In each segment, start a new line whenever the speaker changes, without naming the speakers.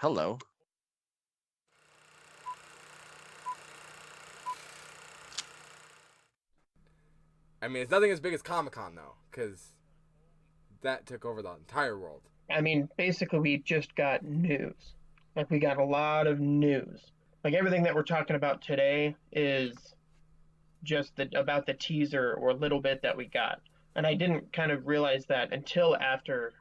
Hello.
I mean, it's nothing as big as Comic-Con, though, because that took over the entire world.
I mean, basically, we just got news. Like, we got a lot of news. Like, everything that we're talking about today is just about the teaser or little bit that we got. And I didn't kind of realize that until after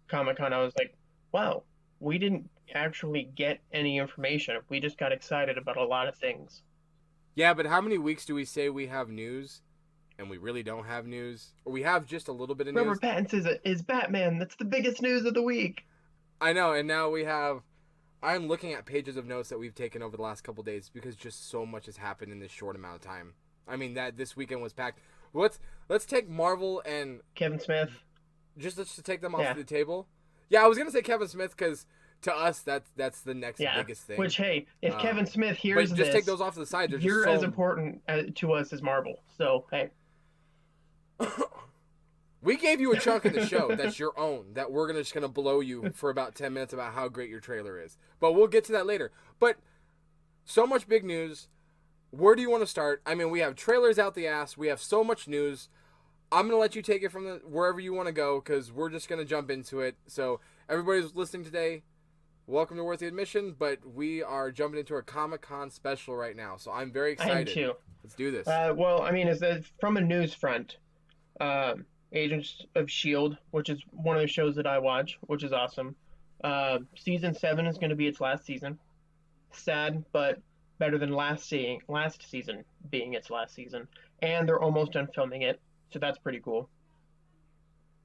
Comic Con. I was like, wow, we didn't actually get any information. We just got excited about a lot of things.
Yeah, but how many weeks do we say we have news, and we really don't have news? Or we have just a little bit of
Robert
news?
Pattinson is Batman. That's the biggest news of the week.
I know, and now we have... I'm looking at pages of notes that we've taken over the last couple days because just so much has happened in this short amount of time. I mean, that this weekend was packed. Let's take Marvel and
Kevin Smith.
let's just take them off
Yeah.
the table. Yeah, I was gonna say Kevin Smith because to us that's the next biggest thing.
Which, hey, if Kevin Smith
but
hears
just
this,
take those off to the side.
you're as important to us as Marvel. So, hey.
We gave you a chunk of the show that's your own that we're just gonna blow you for about 10 minutes about how great your trailer is. But we'll get to that later. But so much big news. Where do you want to start? I mean, we have trailers out the ass. We have so much news. I'm gonna let you take it from wherever you want to go because we're just gonna jump into it. So everybody who's listening today, welcome to Worthy Admission. But we are jumping into a Comic-Con special right now, so I'm very excited.
I am too.
Let's do this.
Well, I mean, from a news front, Agents of S.H.I.E.L.D., which is one of the shows that I watch, which is awesome. Season 7 is going to be its last season. Sad, but better than last season being its last season. And they're almost done filming it, so that's pretty cool.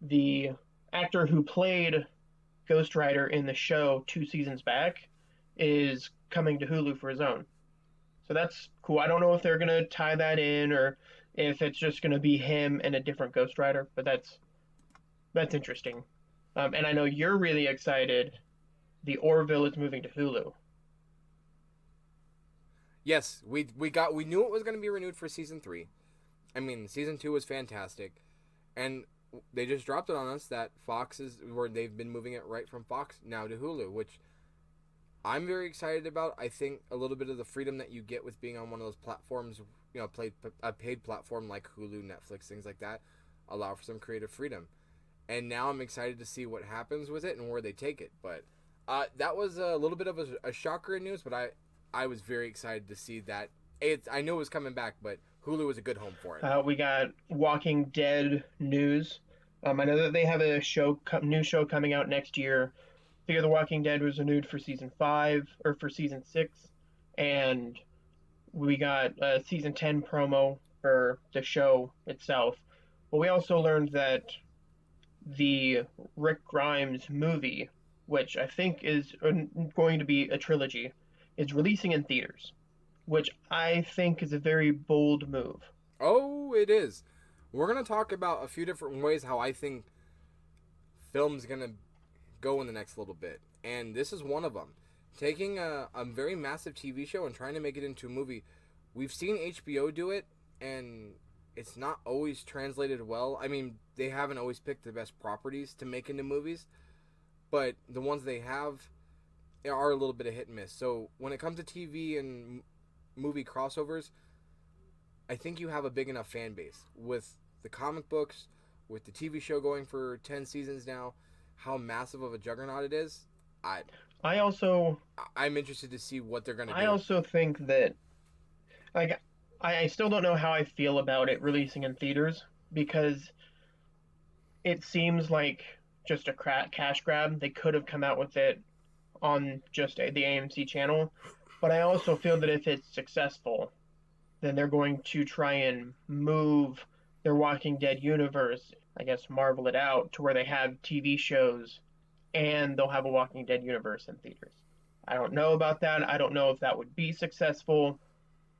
The actor who played Ghost Rider in the show 2 seasons back is coming to Hulu for his own. So that's cool. I don't know if they're going to tie that in or if it's just going to be him and a different Ghost Rider, but that's interesting. And I know you're really excited. The Orville is moving to Hulu.
Yes, we knew it was going to be renewed for season 3. I mean, season 2 was fantastic, and they just dropped it on us that they've been moving it right from Fox now to Hulu, which I'm very excited about. I think a little bit of the freedom that you get with being on one of those platforms, a paid platform like Hulu, Netflix, things like that, allow for some creative freedom. And now I'm excited to see what happens with it and where they take it. But that was a little bit of a shocker in news, but I was very excited to see that. I knew it was coming back, but Hulu was a good home for it.
We got Walking Dead news. I know that they have a new show coming out next year. Fear the Walking Dead was renewed for season 5 or for season 6, and we got a season 10 promo for the show itself. But we also learned that the Rick Grimes movie, which I think is going to be a trilogy, is releasing in theaters, which I think is a very bold move.
Oh, it is. We're going to talk about a few different ways how I think film's going to go in the next little bit. And this is one of them. Taking a very massive TV show and trying to make it into a movie. We've seen HBO do it, and it's not always translated well. I mean, they haven't always picked the best properties to make into movies, but the ones they have are a little bit of hit and miss. So when it comes to TV and movie crossovers, I think you have a big enough fan base. With the comic books, with the TV show going for 10 seasons now, how massive of a juggernaut it is, I'm interested to see what they're going to do.
I also think that, like, I still don't know how I feel about it releasing in theaters because it seems like just a cash grab. They could have come out with it on just the AMC channel, but I also feel that if it's successful, then they're going to try and move their Walking Dead universe, I guess marvel it out to where they have TV shows and they'll have a Walking Dead universe in theaters. I don't know about that. I don't know if that would be successful,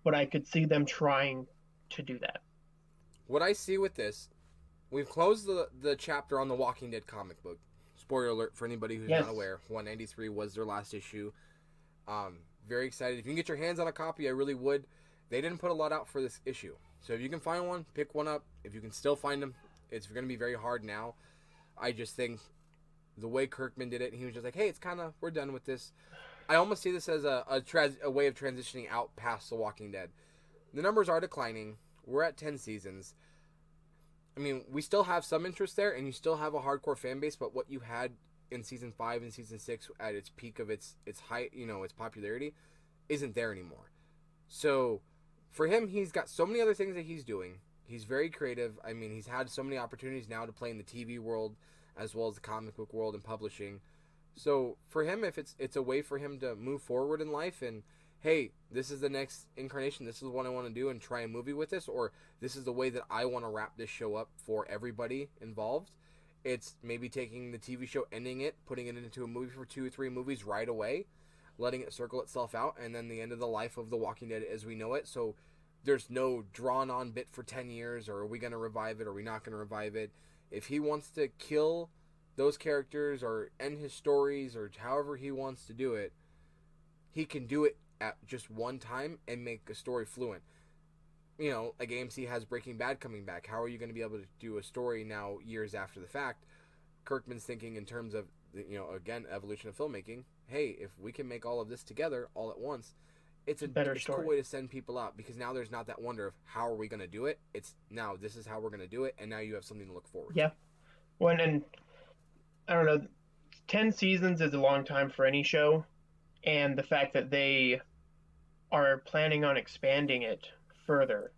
but I could see them trying to do that.
What I see with this, we've closed the chapter on the Walking Dead comic book. Spoiler alert for anybody who's not aware. 193 was their last issue. Very excited. If you can get your hands on a copy, I really would. They didn't put a lot out for this issue. So if you can find one, pick one up. If you can still find them, it's going to be very hard now. I just think the way Kirkman did it, and he was just like, hey, it's kind of, we're done with this. I almost see this as a way of transitioning out past The Walking Dead. The numbers are declining. We're at 10 seasons. I mean, we still have some interest there, and you still have a hardcore fan base, but what you had in season 5 and season 6 at its peak of its height, its popularity, isn't there anymore. So for him, he's got so many other things that he's doing. He's very creative. I mean, he's had so many opportunities now to play in the TV world as well as the comic book world and publishing. So for him, if it's a way for him to move forward in life and, hey, this is the next incarnation, this is what I want to do and try a movie with this, or this is the way that I want to wrap this show up for everybody involved. It's maybe taking the TV show, ending it, putting it into a movie for 2 or 3 movies right away, letting it circle itself out, and then the end of the life of The Walking Dead as we know it. So there's no drawn-on bit for 10 years, or are we going to revive it, or are we not going to revive it? If he wants to kill those characters or end his stories or however he wants to do it, he can do it at just one time and make a story fluent. Like AMC has Breaking Bad coming back. How are you going to be able to do a story now years after the fact? Kirkman's thinking in terms of, again, evolution of filmmaking. Hey, if we can make all of this together all at once, it's a better story. Cool way to send people out, because now there's not that wonder of how are we going to do it. It's now this is how we're going to do it, and now you have something to look forward to.
Yeah. And I don't know, 10 seasons is a long time for any show, and the fact that they are planning on expanding it further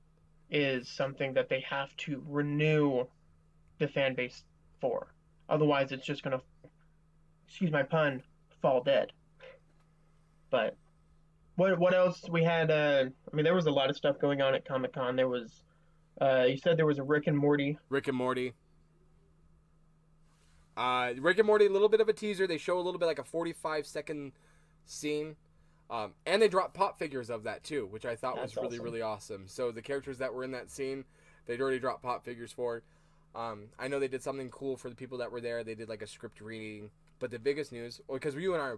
is something that they have to renew the fan base for. Otherwise, it's just going to, excuse my pun, fall dead. But what else we had? There was a lot of stuff going on at Comic-Con. There was, you said there was a Rick and Morty.
Rick and Morty, a little bit of a teaser. They show a little bit like a 45-second scene. And they dropped pop figures of that too, which I thought was really, really awesome. So the characters that were in that scene, they'd already dropped pop figures for. I know they did something cool for the people that were there. They did like a script reading. But the biggest news, because you and I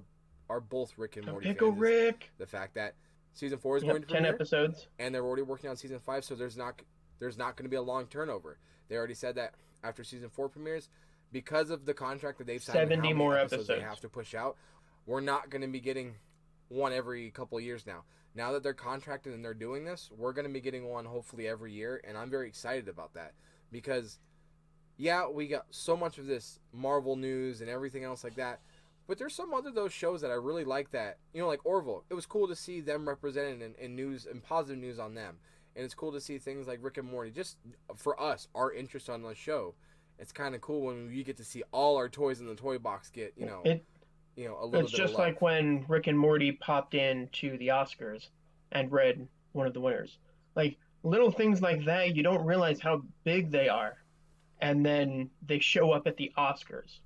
are both Rick and Morty
Pickle
fans,
Rick.
The fact that season 4 is going to premiere,
10 episodes,
and they're already working on season 5, so there's not going to be a long turnover. They already said that after season 4 premieres, because of the contract that they've signed,
70 more episodes
they have to push out, we're not going to be getting one every couple of years now. Now that they're contracted and they're doing this, we're going to be getting one hopefully every year, and I'm very excited about that because, yeah, we got so much of this Marvel news and everything else like that, but there's some other those shows that I really like that, like Orville. It was cool to see them represented in news and positive news on them, and it's cool to see things like Rick and Morty. Just for us, our interest on the show, it's kind of cool when we get to see all our toys in the toy box get, a little bit of love.
It's just like when Rick and Morty popped into the Oscars and read one of the winners. Like, little things like that, you don't realize how big they are. And then they show up at the Oscars.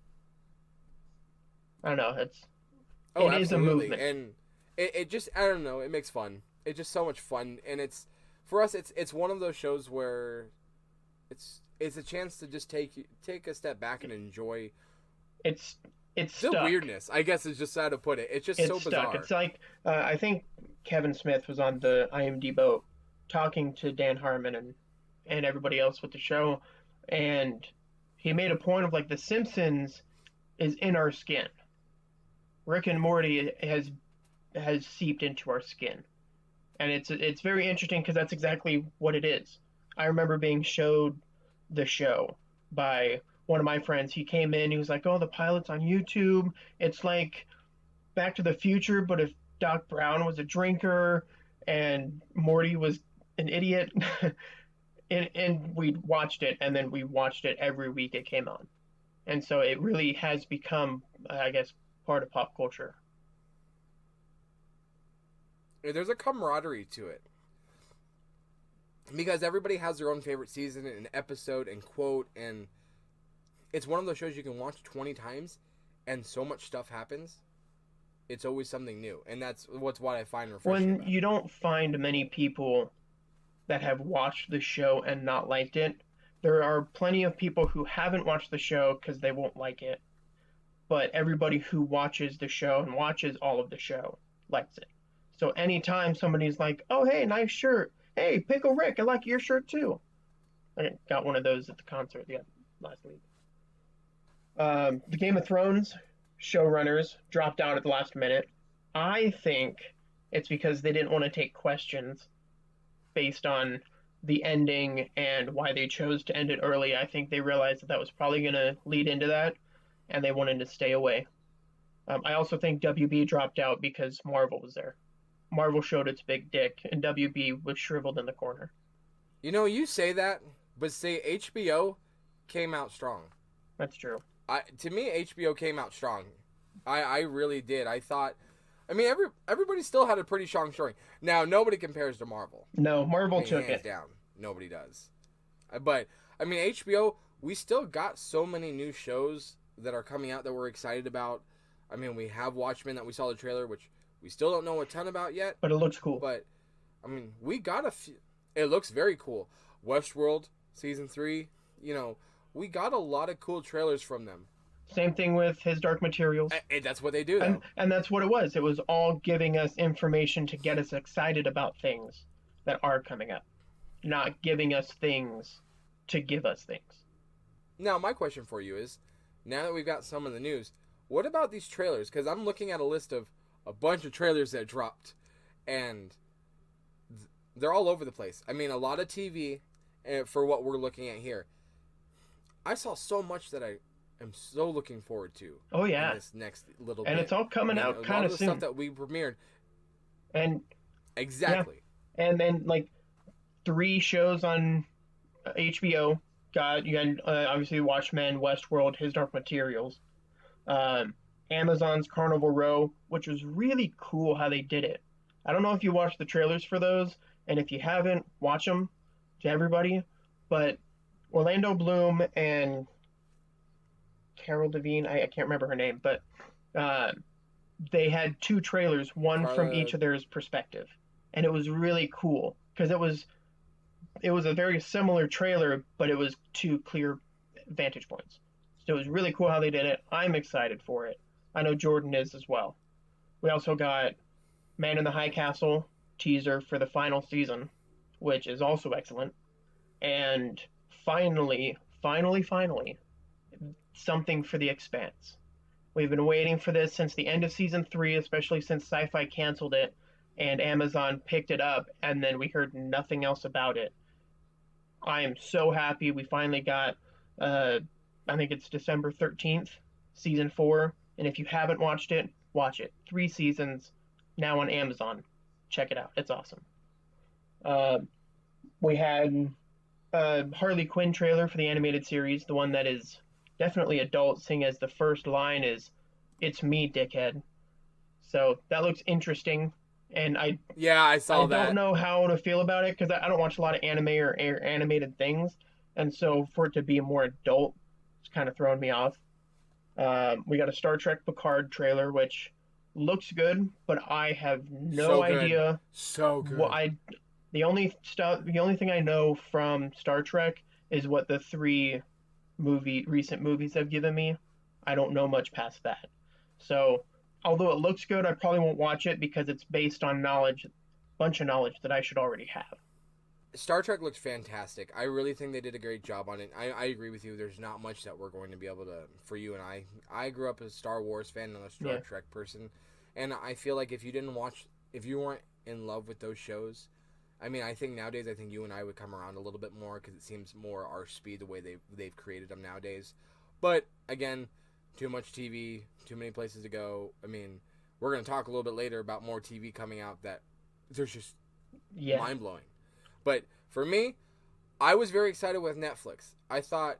I don't know, it is a movement.
And it just, I don't know, it makes fun. It's just so much fun. And for us, it's one of those shows where it's a chance to just take a step back and enjoy.
It's
the weirdness, I guess, is just how to put it. It's just so bizarre.
It's like, I think Kevin Smith was on the IMD boat talking to Dan Harmon and everybody else with the show, and he made a point of, like, The Simpsons is in our skin. Rick and Morty has seeped into our skin. And it's very interesting because that's exactly what it is. I remember being showed the show by one of my friends. He came in, he was like, oh, the pilot's on YouTube. It's like Back to the Future, but if Doc Brown was a drinker and Morty was an idiot. and we watched it, and then we watched it every week it came on. And so it really has become, I guess, part of pop culture.
There's a camaraderie to it. Because everybody has their own favorite season and episode and quote, and it's one of those shows you can watch 20 times and so much stuff happens. It's always something new, and that's what I find refreshing.
When you don't find many people that have watched the show and not liked it, there are plenty of people who haven't watched the show because they won't like it. But everybody who watches the show and watches all of the show likes it. So anytime somebody's like, oh, hey, nice shirt. Hey, Pickle Rick, I like your shirt too. I got one of those at the concert last week. The Game of Thrones showrunners dropped out at the last minute. I think it's because they didn't want to take questions based on the ending and why they chose to end it early. I think they realized that that was probably going to lead into that, and they wanted to stay away. I also think WB dropped out because Marvel was there. Marvel showed its big dick, and WB was shriveled in the corner.
You say that, but say HBO came out strong.
That's true.
To me, HBO came out strong. I really did. I thought, everybody still had a pretty strong showing. Now nobody compares to Marvel.
No, Marvel took
hands
it
down. Nobody does. But HBO, we still got so many new shows that are coming out that we're excited about. We have Watchmen that we saw the trailer, which we still don't know a ton about yet.
but it looks cool.
But we got a few. It looks very cool. Westworld season 3. We got a lot of cool trailers from them.
Same thing with His Dark Materials.
And that's what they do, though.
And that's what it was. It was all giving us information to get us excited about things that are coming up, not giving us things to give us things.
Now, my question for you is, now that we've got some of the news, what about these trailers? Because I'm looking at a list of a bunch of trailers that dropped, and they're all over the place. A lot of TV for what we're looking at here. I saw so much that I am so looking forward to.
Oh yeah,
in this next little
and
bit.
It's all coming out kind of soon.
Stuff that we premiered.
And
exactly.
Yeah. And then 3 shows on HBO. You had obviously Watchmen, Westworld, His Dark Materials, Amazon's Carnival Row, which was really cool how they did it. I don't know if you watched the trailers for those, and if you haven't, watch them to everybody. But Orlando Bloom and Carol Devine, I can't remember her name, but they had 2 trailers, one from each of their perspective, and it was really cool because it was a very similar trailer, but it was 2 clear vantage points. So it was really cool how they did it. I'm excited for it. I know Jordan is as well. We also got Man in the High Castle teaser for the final season, which is also excellent. And finally, something for The Expanse. We've been waiting for this since the end of season 3, especially since Sci-Fi canceled it and Amazon picked it up, and then we heard nothing else about it. I am so happy we finally got, I think it's December 13th, season 4. And if you haven't watched it, watch it. 3 seasons, now on Amazon. Check it out. It's awesome. We had a Harley Quinn trailer for the animated series, the one that is definitely adult, seeing as the first line is, "It's me, dickhead." So that looks interesting. And I
saw that.
I don't know how to feel about it because I don't watch a lot of anime or animated things. And so for it to be more adult, it's kind of throwing me off. We got a Star Trek Picard trailer, which looks good, but I have no idea.
So good.
The only thing I know from Star Trek is what the 3 recent movies have given me. I don't know much past that. So, although it looks good, I probably won't watch it because it's based on bunch of knowledge that I should already have.
Star Trek looks fantastic. I really think they did a great job on it. I agree with you. There's not much that we're going to be able to, for you and I. I grew up as a Star Wars fan and a Star Trek person. And I feel like if you weren't in love with those shows, I think nowadays, you and I would come around a little bit more because it seems more our speed the way they've created them nowadays. But, again, too much TV, too many places to go. We're going to talk a little bit later about more TV coming out that there's just mind-blowing. But for me, I was very excited with Netflix. I thought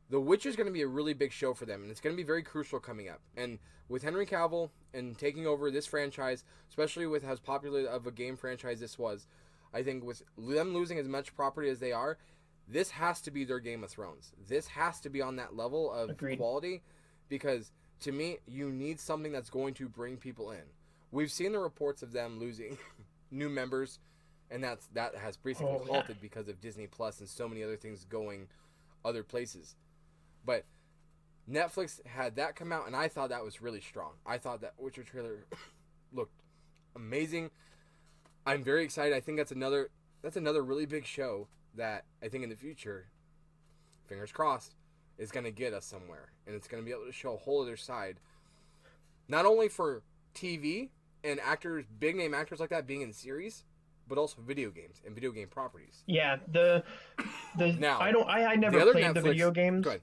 The Witcher is going to be a really big show for them, and it's going to be very crucial coming up. And with Henry Cavill and taking over this franchise, especially with how popular of a game franchise this was, I think with them losing as much property as they are, this has to be their Game of Thrones. This has to be on that level of quality, because to me, you need something that's going to bring people in. We've seen the reports of them losing new members, and that has basically halted because of Disney Plus and so many other things going other places. But Netflix had that come out, and I thought that was really strong. I thought that Witcher trailer looked amazing. I'm very excited. I think that's another really big show that I think in the future, fingers crossed, is going to get us somewhere, and it's going to be able to show a whole other side, not only for TV and actors, big name actors like that being in series, but also video games and video game properties.
Yeah, the
Now,
I never
the other
played the
Netflix,
video games.
go ahead.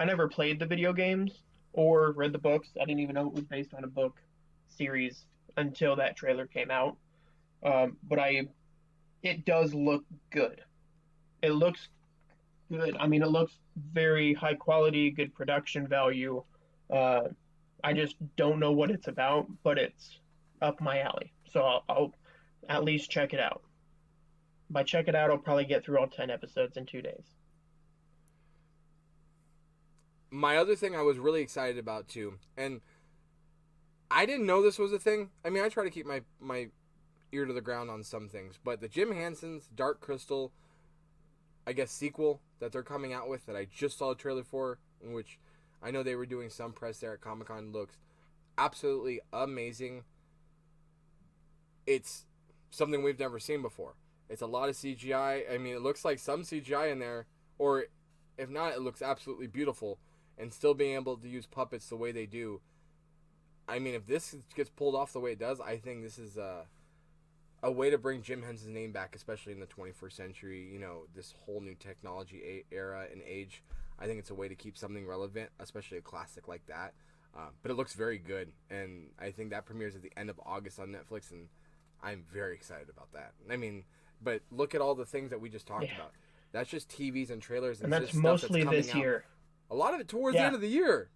I never played the video games or read the books. I didn't even know it was based on a book series until that trailer came out. But it does look good. It looks good. I mean, it looks very high quality, good production value. Uh, I just don't know what it's about, but it's up my alley. So I'll at least check it out. By check it out, I'll probably get through all 10 episodes in 2 days.
My other thing I was really excited about too, and I didn't know this was a thing. I mean, I try to keep my ear to the ground on some things, but the Jim Henson's Dark Crystal, I guess, sequel that they're coming out with that I just saw a trailer for, in which I know they were doing some press there at Comic-Con, looks absolutely amazing. It's something we've never seen before. It's a lot of CGI. I mean, it looks like some CGI in there, or if not, it looks absolutely beautiful. And still being able to use puppets the way they do. I mean, if this gets pulled off the way it does, I think this is a way to bring Jim Henson's name back, especially in the 21st century, you know, this whole new technology era and age. I think it's a way to keep something relevant, especially a classic like that. But it looks very good, and I think that premieres at the end of August on Netflix, and I'm very excited about that. I mean, but look at all the things that we just talked about. That's just TVs and trailers,
and that's
just
mostly
stuff that's
this year.
A lot of it towards the end of the year.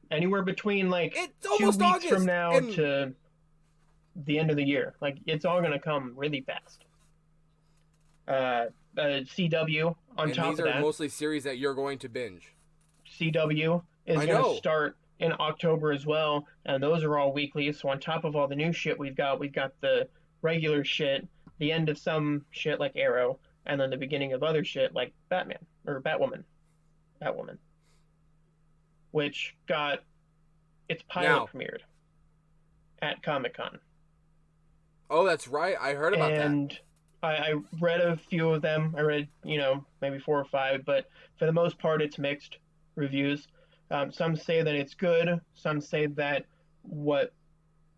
Anywhere between
it's
2
almost
weeks
August
from now to the end of the year. Like, it's all going to come really fast. CW on top of that.
And these are mostly series that you're going to binge.
CW is going to start in October as well, and those are all weekly. So on top of all the new shit we've got the regular shit, the end of some shit like Arrow, and then the beginning of other shit like Batman or Batwoman, which got its pilot premiered at Comic-Con.
Oh, that's right. I heard about that.
And I read a few of them. I read, maybe 4 or 5, but for the most part, it's mixed reviews. Some say that it's good. Some say that what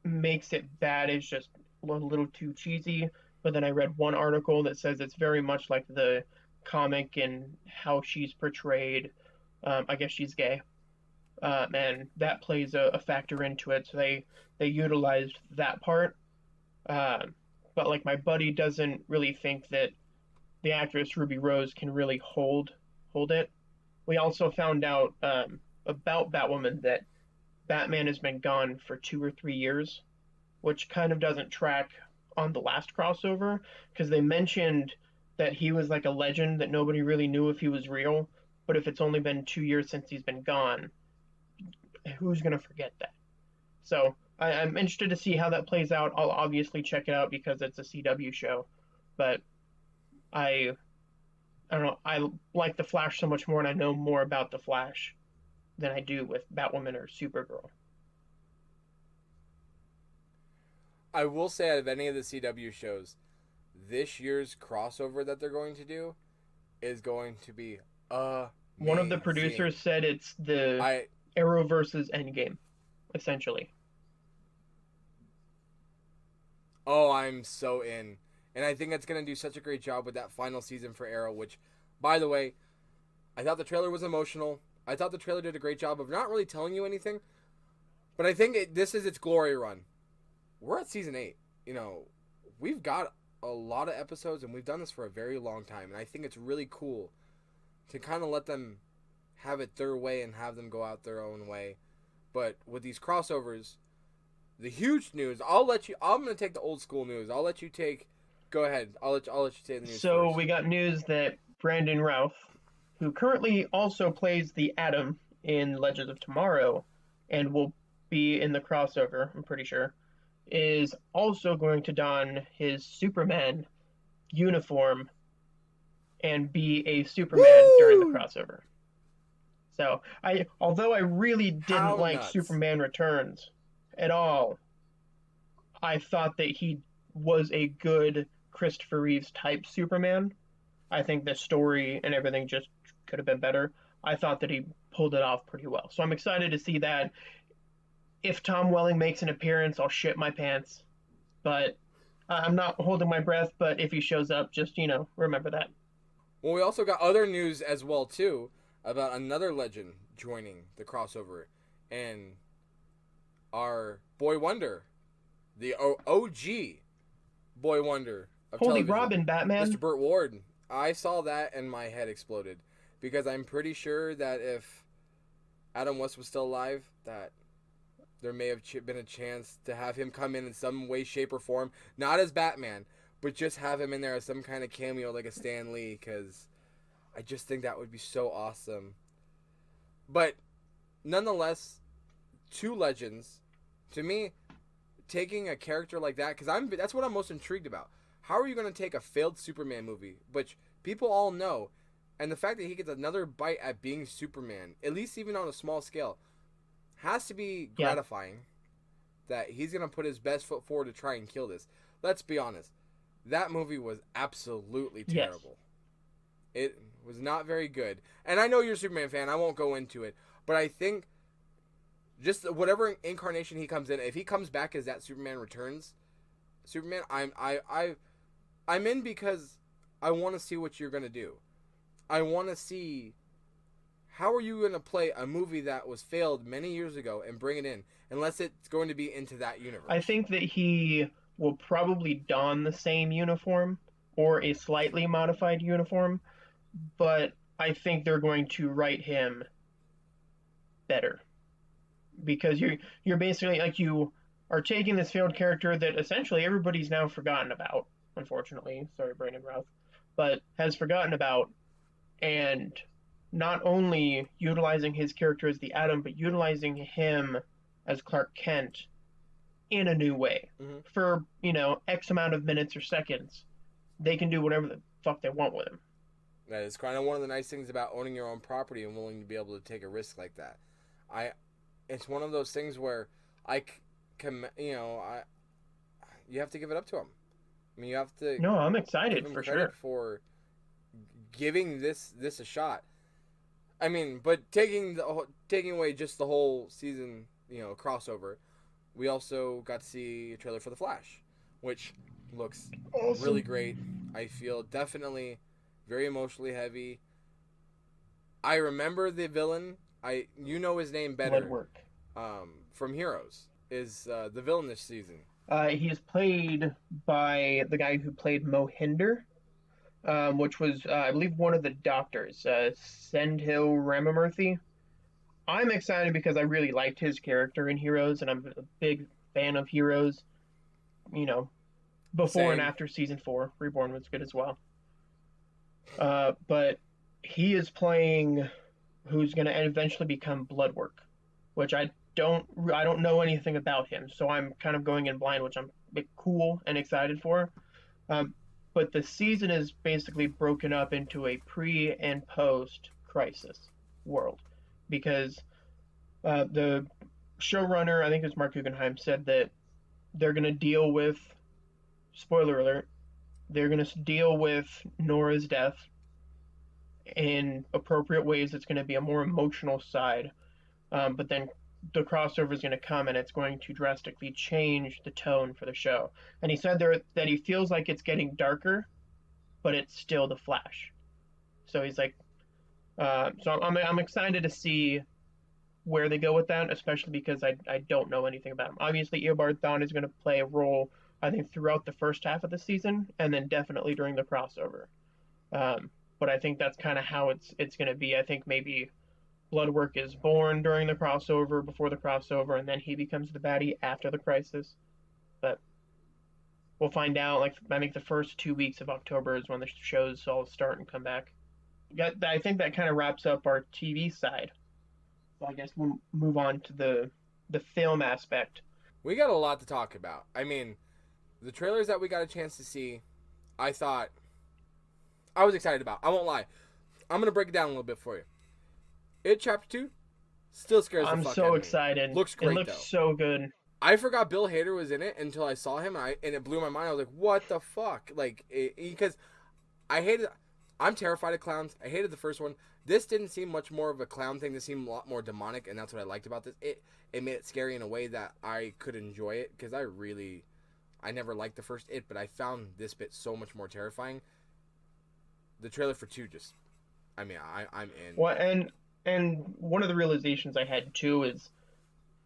makes it bad is just a little too cheesy. But then I read one article that says it's very much like the comic and how she's portrayed. I guess she's gay. And that plays a factor into it. So they utilized that part. But like my buddy doesn't really think that the actress Ruby Rose can really hold it. We also found out about Batwoman that Batman has been gone for 2 or 3 years, which kind of doesn't track on the last crossover, because they mentioned that he was like a legend that nobody really knew if he was real. But if it's only been 2 years since he's been gone, who's going to forget that? So I'm interested to see how that plays out. I'll obviously check it out because it's a CW show. But I don't know. I like The Flash so much more, and I know more about The Flash than I do with Batwoman or Supergirl.
I will say, out of any of the CW shows, this year's crossover that they're going to do is going to be amazing.
One of the producers said it's the Arrow versus Endgame, essentially.
Oh, I'm so in. And I think it's going to do such a great job with that final season for Arrow, which, by the way, I thought the trailer was emotional. I thought the trailer did a great job of not really telling you anything. But I think this is its glory run. We're at season 8. We've got a lot of episodes, and we've done this for a very long time. And I think it's really cool to kind of let them have it their way and have them go out their own way. But with these crossovers, the huge news, I'm going to take the old school news. I'll let you go ahead. I'll let you say the news
So
first.
we got news that Brandon Routh, who currently also plays the Atom in Legends of Tomorrow and will be in the crossover, I'm pretty sure, is also going to don his Superman uniform and be a Superman during the crossover. So, although I really didn't like Superman Returns at all, I thought that he was a good Christopher Reeves type Superman. I think the story and everything just could have been better. I thought that he pulled it off pretty well. So I'm excited to see that. If Tom Welling makes an appearance, I'll shit my pants. But I'm not holding my breath. But if he shows up, just remember that.
Well, we also got other news as well too about another legend joining the crossover, and our boy wonder, the OG boy wonder of
Holy
television,
Robin, Batman.
Mr. Burt Ward. I saw that and my head exploded because I'm pretty sure that if Adam West was still alive, that there may have been a chance to have him come in some way, shape, or form, not as Batman, but just have him in there as some kind of cameo like a Stan Lee, because I just think that would be so awesome. But nonetheless, two legends, to me, taking a character like that, because that's what I'm most intrigued about. How are you going to take a failed Superman movie, which people all know, and the fact that he gets another bite at being Superman, at least even on a small scale, has to be gratifying. That he's going to put his best foot forward to try and kill this. Let's be honest. That movie was absolutely terrible. Yes. It was not very good. And I know you're a Superman fan. I won't go into it. But I think just whatever incarnation he comes in, if he comes back as that Superman Returns Superman, I'm in because I want to see what you're going to do. I want to see how are you going to play a movie that was failed many years ago and bring it in, unless it's going to be into that universe.
I think that he will probably don the same uniform or a slightly modified uniform, but I think they're going to write him better. Because you're basically, like, you are taking this failed character that essentially everybody's now forgotten about, unfortunately, sorry Brandon Routh, but has forgotten about, and not only utilizing his character as the Atom, but utilizing him as Clark Kent in a new way. Mm-hmm. For, X amount of minutes or seconds, they can do whatever the fuck they want with him.
That is kind of one of the nice things about owning your own property and willing to be able to take a risk like that. It's one of those things where you have to give it up to him. I mean, you have to.
No, I'm excited for sure
for giving this a shot. I mean, but taking away just the whole season, crossover, we also got to see a trailer for The Flash, which looks awesome. Really great. I feel definitely very emotionally heavy. I remember the villain. His name better.
Bloodwork.
From Heroes is the villain this season.
He is played by the guy who played Mohinder, which was, I believe, one of the doctors, Sendhil Ramamurthy. I'm excited because I really liked his character in Heroes, and I'm a big fan of Heroes. Before Same. And after season 4, Reborn was good as well. But he is playing who's going to eventually become Bloodwork, which I don't know anything about him, so I'm kind of going in blind, which I'm a bit cool and excited for. But the season is basically broken up into a pre and post crisis world, because the showrunner, I think it was Mark Guggenheim, said that they're going to deal with, spoiler alert, they're going to deal with Nora's death in appropriate ways. It's going to be a more emotional side, but then the crossover is going to come and it's going to drastically change the tone for the show. And he said there that he feels like it's getting darker, but it's still the Flash. So he's like, so I'm excited to see where they go with that, especially because I don't know anything about him. Obviously, Eobard Thawne is going to play a role, I think, throughout the first half of the season, and then definitely during the crossover. But I think that's kind of how it's going to be. I think maybe Bloodwork is born during the crossover, before the crossover, and then he becomes the baddie after the crisis. But we'll find out. Like, I think the first 2 weeks of October is when the shows all start and come back. I think that kind of wraps up our TV side. So I guess we'll move on to the film aspect.
We got a lot to talk about. I mean, the trailers that we got a chance to see, I thought I was excited about. I won't lie. I'm going to break it down a little bit for you. It Chapter 2 still scares the fuck out of me.
I'm so excited.
Looks great,
though. It looks so good.
I forgot Bill Hader was in it until I saw him, and it blew my mind. I was like, what the fuck? Like, because I hated... I'm terrified of clowns. I hated the first one. This didn't seem much more of a clown thing. This seemed a lot more demonic, and that's what I liked about this. It made it scary in a way that I could enjoy it, because I never liked the first It, but I found this bit so much more terrifying. The trailer for 2 just, I mean, I'm in.
Well, and one of the realizations I had too is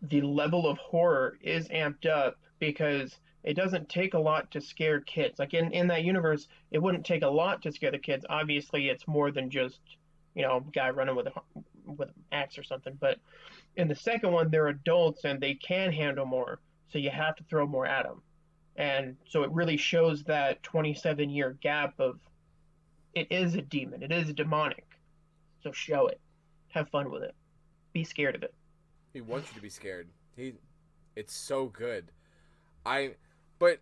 the level of horror is amped up because it doesn't take a lot to scare kids. Like in that universe, it wouldn't take a lot to scare the kids. Obviously, it's more than just, guy running with an axe or something. But in the second one, they're adults and they can handle more, so you have to throw more at them. And so it really shows that 27-year gap of it is a demon, it is demonic. So show it, have fun with it, be scared of it.
He wants you to be scared. It's so good. But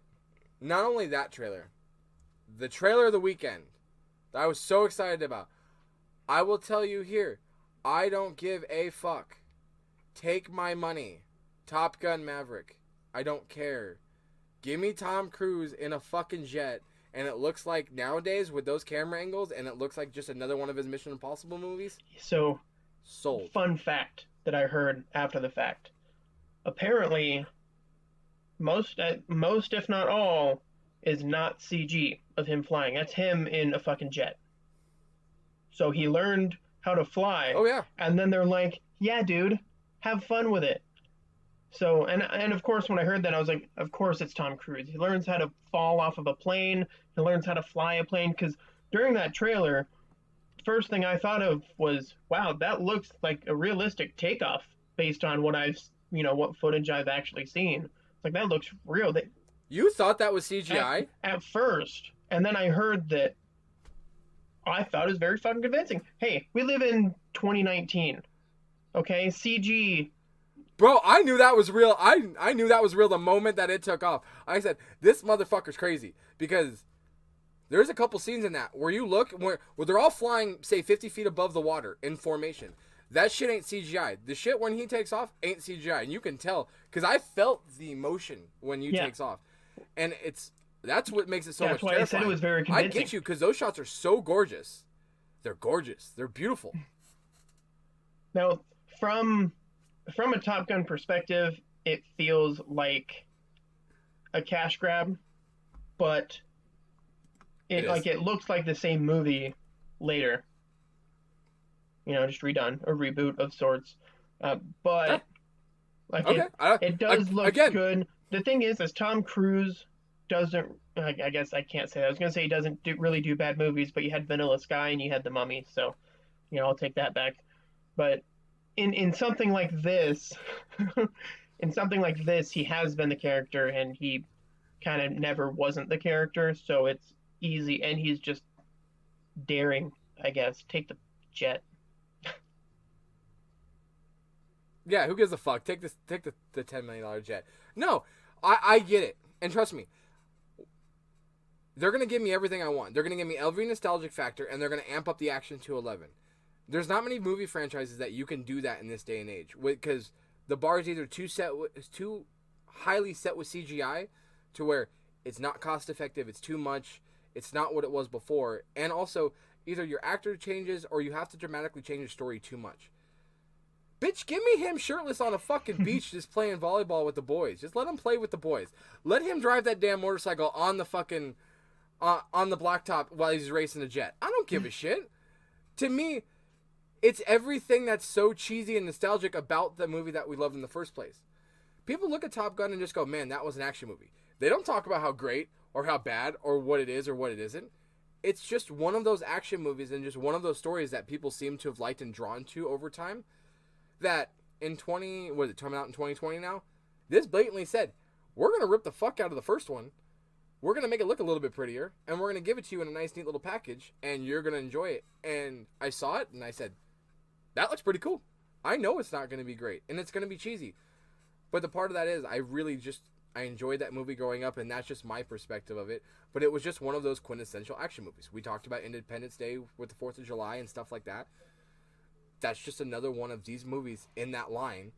not only that trailer, the trailer of the weekend that I was so excited about. I will tell you here, I don't give a fuck. Take my money. Top Gun Maverick. I don't care. Give me Tom Cruise in a fucking jet, and it looks like nowadays with those camera angles, and it looks like just another one of his Mission Impossible movies.
So,
sold.
Fun fact that I heard after the fact. Apparently, most if not all is not CG of him flying. That's him in a fucking jet. So he learned how to fly.
Oh yeah.
And then they're like, "Yeah, dude, have fun with it." So and of course when I heard that I was like, of course it's Tom Cruise. He learns how to fall off of a plane. He learns how to fly a plane, because during that trailer, first thing I thought of was, wow, that looks like a realistic takeoff based on what what footage I've actually seen. It's like, that looks real.
You thought that was CGI?
At first. And then I heard that I thought it was very fucking convincing. Hey, we live in 2019. Okay? CG.
Bro, I knew that was real. I knew that was real the moment that it took off. I said, this motherfucker's crazy. Because there's a couple scenes in that where you look, where they're all flying, say, 50 feet above the water in formation. That shit ain't CGI. The shit when he takes off ain't CGI. And you can tell, because I felt the emotion when you takes off. And that's what makes it so much terrifying. That's why I said it
was very convincing.
I get you, because those shots are so gorgeous. They're gorgeous. They're beautiful.
Now, from a Top Gun perspective, it feels like a cash grab, but it looks like the same movie later. Just redone, a reboot of sorts. But it does look good. The thing is Tom Cruise doesn't. I guess I can't say that. I was gonna say he doesn't really do bad movies, but you had Vanilla Sky and you had The Mummy, so I'll take that back. But in something like this, he has been the character, and he kind of never wasn't the character, so it's easy, and he's just daring, I guess. Take the jet.
Yeah, who gives a fuck? Take the $10 million jet. No, I get it. And trust me, they're going to give me everything I want. They're going to give me every nostalgic factor, and they're going to amp up the action to 11. There's not many movie franchises that you can do that in this day and age, because the bar is either too highly set with CGI to where it's not cost effective, it's too much, it's not what it was before, and also either your actor changes or you have to dramatically change the story too much. Bitch, give me him shirtless on a fucking beach just playing volleyball with the boys. Just let him play with the boys. Let him drive that damn motorcycle on the fucking on the blacktop while he's racing a jet. I don't give a shit. To me, it's everything that's so cheesy and nostalgic about the movie that we loved in the first place. People look at Top Gun and just go, man, that was an action movie. They don't talk about how great or how bad or what it is or what it isn't. It's just one of those action movies and just one of those stories that people seem to have liked and drawn to over time. That in coming out in 2020 now? This blatantly said, we're going to rip the fuck out of the first one. We're going to make it look a little bit prettier, and we're going to give it to you in a nice, neat little package, and you're going to enjoy it. And I saw it, and I said, that looks pretty cool. I know it's not going to be great, and it's going to be cheesy. But the part of that is, I enjoyed that movie growing up, and that's just my perspective of it. But it was just one of those quintessential action movies. We talked about Independence Day with the 4th of July and stuff like that. That's just another one of these movies in that line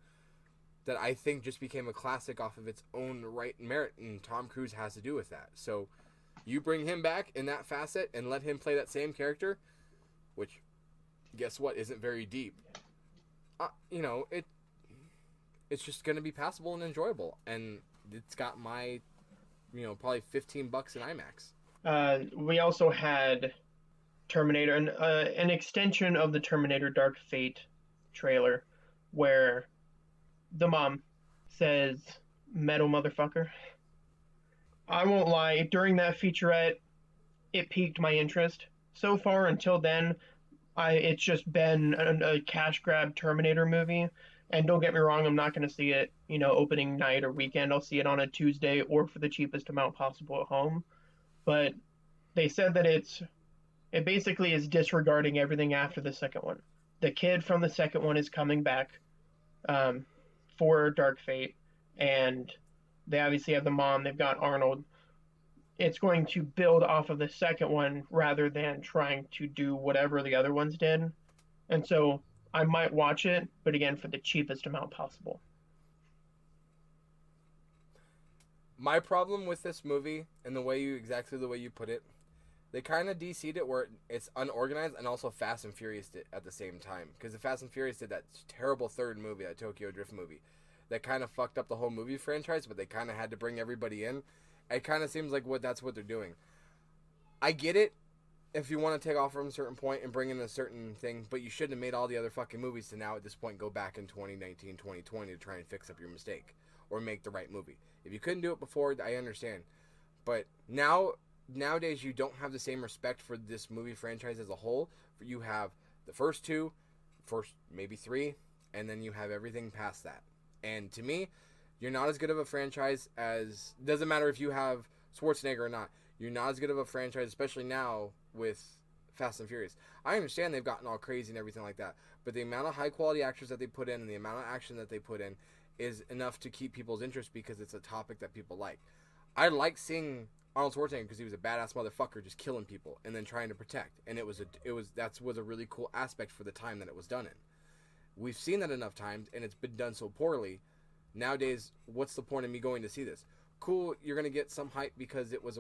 that I think just became a classic off of its own right and merit, and Tom Cruise has to do with that. So You bring him back in that facet and let him play that same character, which, guess what, isn't very deep. It's just going to be passable and enjoyable. And it's got my, probably $15 in IMAX.
We also had Terminator, an extension of the Terminator Dark Fate trailer, where the mom says, "Metal motherfucker." I won't lie, during that featurette, it piqued my interest. So far, until then, it's just been a cash grab Terminator movie. And don't get me wrong, I'm not going to see it, opening night or weekend. I'll see it on a Tuesday or for the cheapest amount possible at home. But they said that it basically is disregarding everything after the second one. The kid from the second one is coming back for Dark Fate, and they obviously have the mom. They've got Arnold. It's going to build off of the second one rather than trying to do whatever the other ones did. And so I might watch it, but again, for the cheapest amount possible.
My problem with this movie, and exactly the way you put it, they kind of DC'd it where it's unorganized and also Fast and Furious did at the same time. Because the Fast and Furious did that terrible third movie, that Tokyo Drift movie, that kind of fucked up the whole movie franchise, but they kind of had to bring everybody in. It kind of seems like that's what they're doing. I get it if you want to take off from a certain point and bring in a certain thing, but you shouldn't have made all the other fucking movies to now at this point go back in 2019, 2020 to try and fix up your mistake or make the right movie. If you couldn't do it before, I understand. But nowadays you don't have the same respect for this movie franchise as a whole. You have the first maybe three, and then you have everything past that. And to me, you're not as good of a franchise as... Doesn't matter if you have Schwarzenegger or not. You're not as good of a franchise, especially now with Fast and Furious. I understand they've gotten all crazy and everything like that, but the amount of high-quality actors that they put in and the amount of action that they put in is enough to keep people's interest because it's a topic that people like. I like seeing Arnold Schwarzenegger because he was a badass motherfucker just killing people and then trying to protect, and that was a really cool aspect for the time that it was done in. We've seen that enough times, and it's been done so poorly. Nowadays, what's the point of me going to see this? Cool, you're gonna get some hype because it was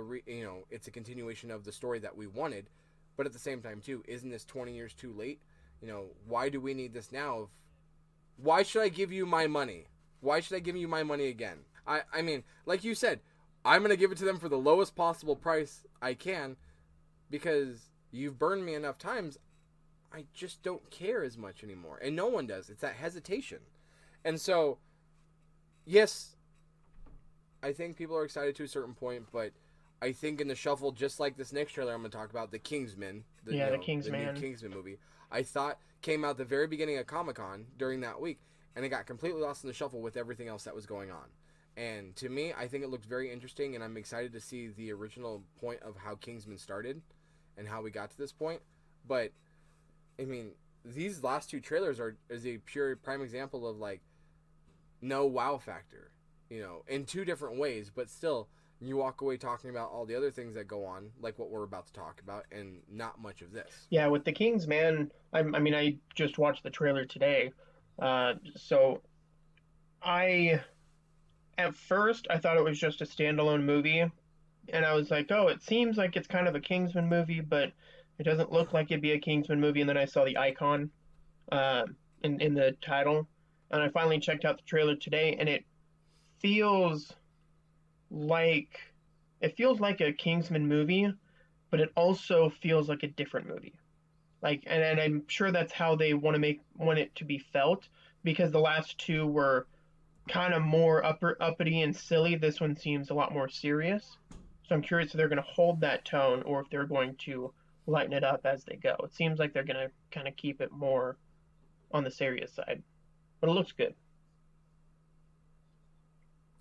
it's a continuation of the story that we wanted, but at the same time too, isn't this 20 years too late? Why do we need this now? Why should I give you my money? Why should I give you my money again? I mean, like you said, I'm gonna give it to them for the lowest possible price I can because you've burned me enough times. I just don't care as much anymore, and no one does. It's that hesitation, and so yes, I think people are excited to a certain point, but I think in the shuffle, just like this next trailer I'm going to talk about, the Kingsman, the new Kingsman movie, I thought came out the very beginning of Comic-Con during that week, and it got completely lost in the shuffle with everything else that was going on. And to me, I think it looked very interesting, and I'm excited to see the original point of how Kingsman started and how we got to this point. But, I mean, these last two trailers is a pure prime example of, like, no wow factor, in two different ways, but still, you walk away talking about all the other things that go on, like what we're about to talk about, and not much of this.
Yeah, with the Kingsman, I just watched the trailer today, so at first, I thought it was just a standalone movie, and I was like, oh, it seems like it's kind of a Kingsman movie, but it doesn't look like it'd be a Kingsman movie, and then I saw the icon in the title, and I finally checked out the trailer today, and it feels like a Kingsman movie, but it also feels like a different movie. Like, and I'm sure that's how they want it to be felt, because the last two were kind of more uppity and silly. This one seems a lot more serious. So I'm curious if they're going to hold that tone or if they're going to lighten it up as they go. It seems like they're going to kind of keep it more on the serious side, but it looks good.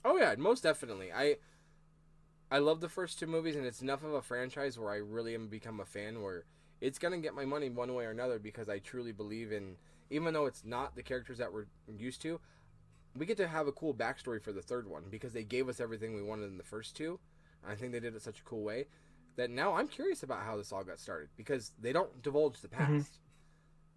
Oh yeah, most definitely. I love the first two movies, and it's enough of a franchise where I really am become a fan where it's going to get my money one way or another because I truly believe in, even though it's not the characters that we're used to, we get to have a cool backstory for the third one because they gave us everything we wanted in the first two. I think they did it such a cool way that now I'm curious about how this all got started because they don't divulge the past. Mm-hmm.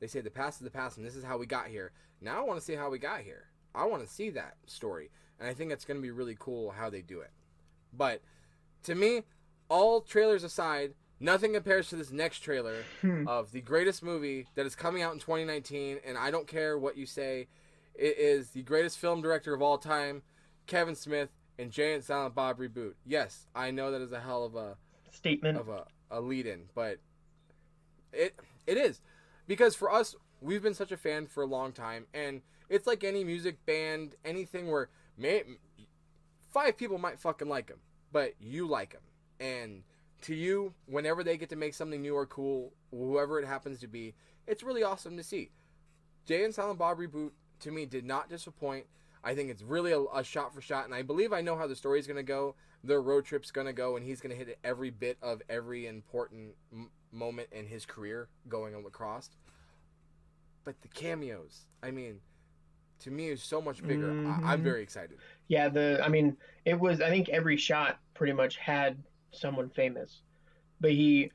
They say the past is the past and this is how we got here. Now I want to see how we got here. I want to see that story. And I think it's going to be really cool how they do it. But to me, all trailers aside, nothing compares to this next trailer
Hmm.
of the greatest movie that is coming out in 2019. And I don't care what you say, it is the greatest film director of all time, Kevin Smith, and Jay and Silent Bob reboot. Yes, I know that is a hell of
Statement.
a lead in, but it is, because for us, we've been such a fan for a long time, and it's like any music band, anything where 5 people might fucking like them, but you like them, and to you, whenever they get to make something new or cool, whoever it happens to be, it's really awesome to see. Jay and Silent Bob reboot to me did not disappoint. I think it's really a shot for shot, and I believe I know how the story's going to go. Their road trip's going to go, and he's going to hit every bit of every important moment in his career going across. But the cameos, I mean, to me, is so much bigger. I'm very excited.
Yeah, it was, I think every shot pretty much had someone famous. But
A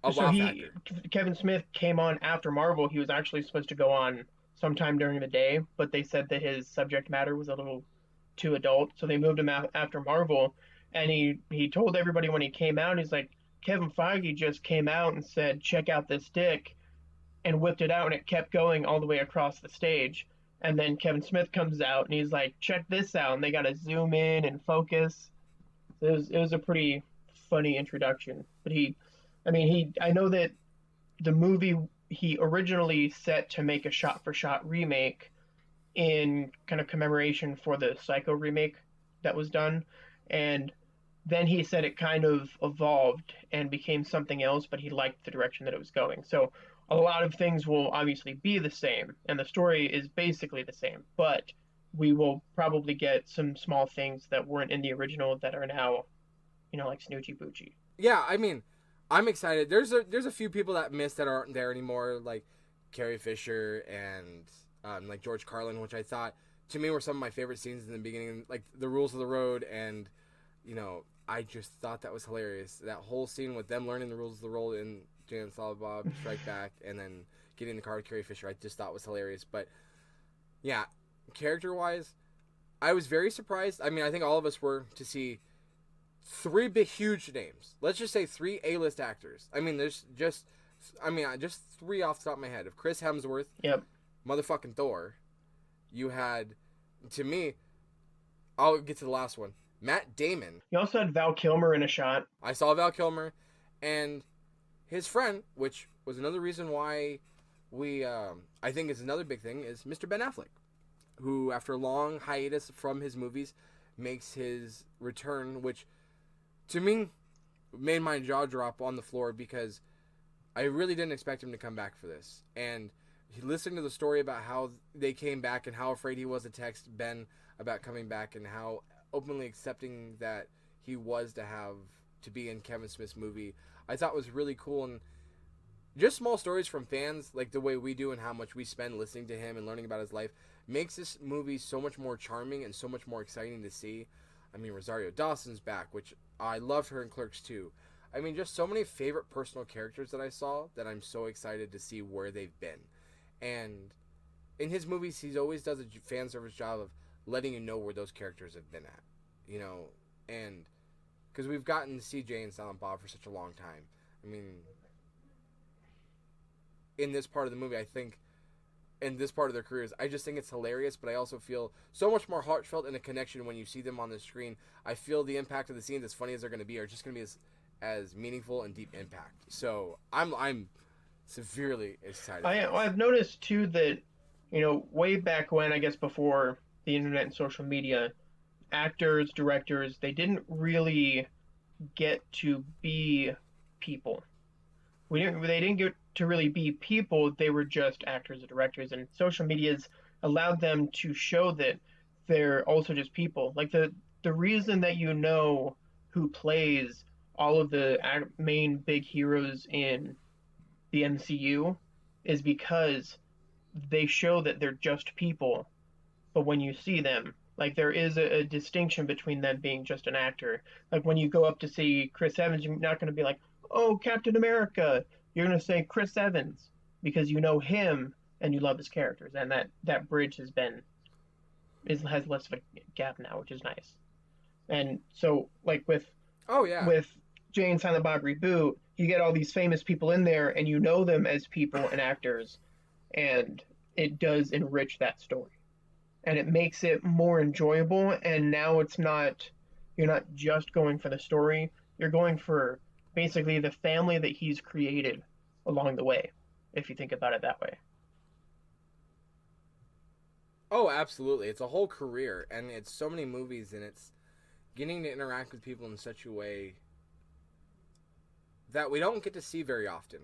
wow factor.
Kevin Smith came on after Marvel. He was actually supposed to go on sometime during the day, but they said that his subject matter was a little too adult, so they moved him out after Marvel. And he told everybody when he came out, he's like, Kevin Feige just came out and said, check out this dick, and whipped it out, and it kept going all the way across the stage. And then Kevin Smith comes out, and he's like, check this out, and they got to zoom in and focus. It was a pretty funny introduction. But I know that the movie he originally set to make a shot-for-shot remake in kind of commemoration for the Psycho remake that was done, and then he said it kind of evolved and became something else, but he liked the direction that it was going. So a lot of things will obviously be the same, and the story is basically the same, but we will probably get some small things that weren't in the original that are now, like Snoochie Boochie.
Yeah, I mean, I'm excited. There's a few people that missed that aren't there anymore, like Carrie Fisher and like George Carlin, which I thought to me were some of my favorite scenes in the beginning, like the rules of the road, and I just thought that was hilarious. That whole scene with them learning the rules of the road in Jay and Silent Bob Strike Back, and then getting in the car with Carrie Fisher, I just thought was hilarious. But yeah, character wise, I was very surprised. I mean, I think all of us were, to see 3 big, huge names. Let's just say 3 A-list actors. I mean, there's just 3 off the top of my head. Of Chris Hemsworth,
Yep.
motherfucking Thor. You had, to me, I'll get to the last one, Matt Damon.
You also had Val Kilmer in a shot.
I saw Val Kilmer, and his friend, which was another reason why I think is another big thing, is Mr. Ben Affleck, who, after a long hiatus from his movies, makes his return, which, to me, made my jaw drop on the floor, because I really didn't expect him to come back for this. And listening to the story about how they came back and how afraid he was to text Ben about coming back, and how openly accepting that he was to be in Kevin Smith's movie, I thought was really cool. And just small stories from fans, like the way we do and how much we spend listening to him and learning about his life, makes this movie so much more charming and so much more exciting to see. I mean, Rosario Dawson's back, which I loved her in Clerks 2. I mean, just so many favorite personal characters that I saw that I'm so excited to see where they've been. And in his movies, he always does a fan service job of letting you know where those characters have been at, and because we've gotten to see Jay and Silent Bob for such a long time. I mean, in this part of the movie, I think, in this part of their careers, I just think it's hilarious, but I also feel so much more heartfelt and a connection when you see them on the screen. I feel the impact of the scenes, as funny as they're going to be, are just going to be as meaningful and deep impact. So I'm severely excited.
I've noticed too that, way back when, I guess before the internet and social media, actors, directors, they didn't really get to be people. They didn't get to really be people. They were just actors and directors, and social media's allowed them to show that they're also just people. Like the reason that who plays all of the main big heroes in the MCU is because they show that they're just people, but when you see them, like, there is a distinction between them being just an actor. Like, when you go up to see Chris Evans, you're not going to be like, oh, Captain America. You're going to say Chris Evans because you know him and you love his characters, and that bridge has less of a gap now, which is nice. And so, like, with Jay and Silent Bob Reboot, you get all these famous people in there and you know them as people and actors, and it does enrich that story. And it makes it more enjoyable. And now you're not just going for the story, you're going for basically the family that he's created along the way, if you think about it that way.
Oh, absolutely. It's a whole career, and it's so many movies, and it's getting to interact with people in such a way that we don't get to see very often.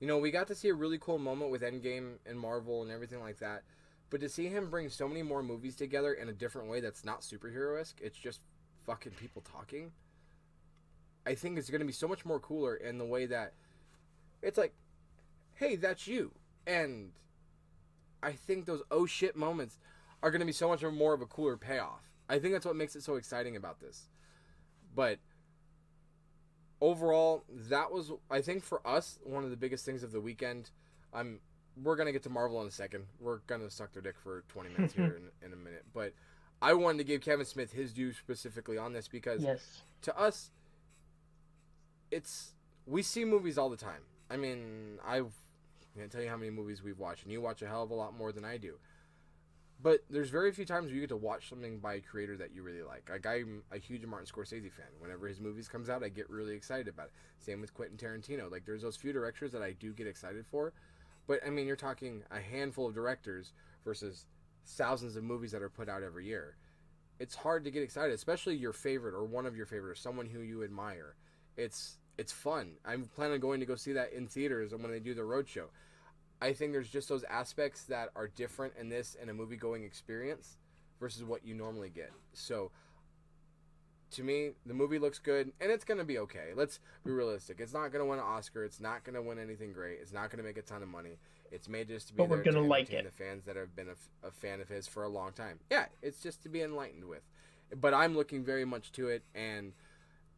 You know, we got to see a really cool moment with Endgame and Marvel and everything like that, but to see him bring so many more movies together in a different way that's not superhero-esque, it's just fucking people talking. I think it's going to be so much more cooler in the way that it's like, hey, that's you. And I think those oh shit moments are going to be so much more of a cooler payoff. I think that's what makes it so exciting about this. But overall, that was, I think, for us, one of the biggest things of the weekend. We're gonna get to Marvel in a second. We're gonna suck their dick for 20 minutes here in a minute. But I wanted to give Kevin Smith his due specifically on this because
Yes.
to us, we see movies all the time. I mean, I can't tell you how many movies we've watched, and you watch a hell of a lot more than I do. But there's very few times where you get to watch something by a creator that you really like. Like, I'm a huge Martin Scorsese fan. Whenever his movies comes out, I get really excited about it. Same with Quentin Tarantino. Like, there's those few directors that I do get excited for. But, I mean, you're talking a handful of directors versus thousands of movies that are put out every year. It's hard to get excited, especially your favorite or one of your favorite or someone who you admire. It's fun. I'm planning on going to go see that in theaters when they do the roadshow. I think there's just those aspects that are different in this and a movie-going experience versus what you normally get. So, to me, the movie looks good, and it's going to be okay. Let's be realistic. It's not going to win an Oscar. It's not going to win anything great. It's not going to make a ton of money. It's made just to be
But we're
there
gonna
to
like
entertain
it.
the fans that have been a fan of his for a long time. Yeah, it's just to be enlightened with. But I'm looking very much to it, and